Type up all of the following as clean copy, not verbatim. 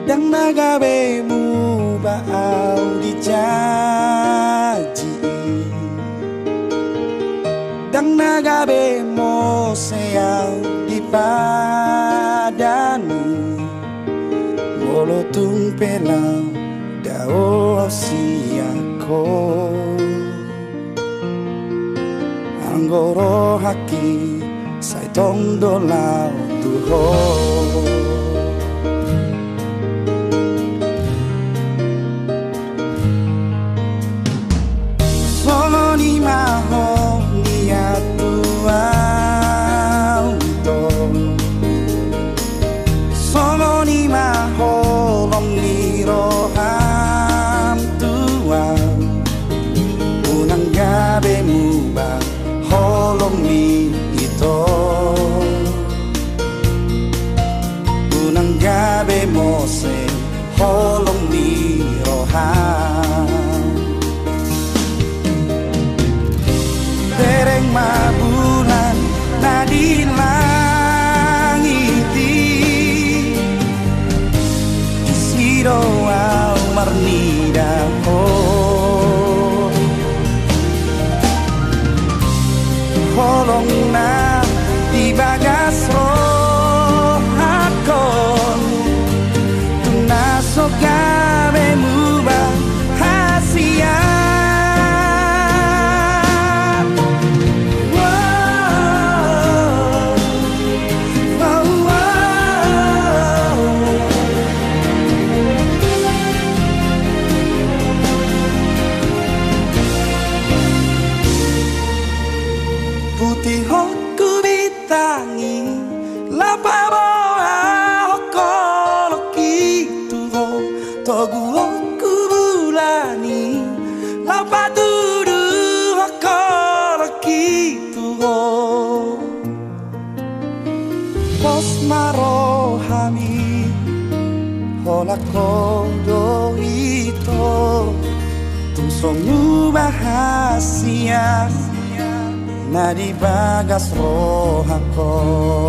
Dan nagabemu baau dijanji, dan nagabe mo sayang di padanu, molotung pelau dao siako, anggoro haki saitong dolau tuho. Solo ni maho ni atuauto, solo ni maho long ni roham tua, unang gabe muba holong ni ito, unang gabe mo se holong ni roham. Dereng mabulan na di langiti, isiro au marnida ko, holong na di bagas rohakon, tunasok gabe muba hasia. Putih ku bitangi lapa boa hokolo kitu ho, togu ku bulani lapa tudu hokolo kitu ho. Pos marohami hola kodo ito, tumsomu bahasia na di bagas rohakon.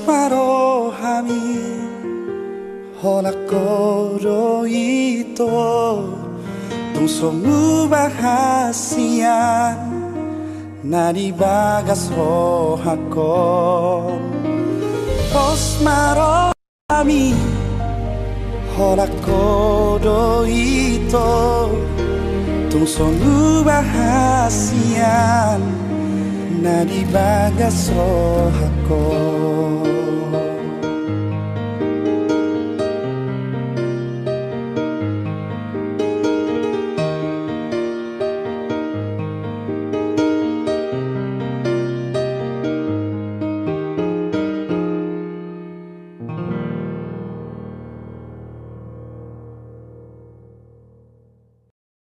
Marohami hola kodo ito, tungsomu bahasia na di bagas rohakon. Pos marohami hola kodo ito, tungsomu bahasia na di bagas rohakon.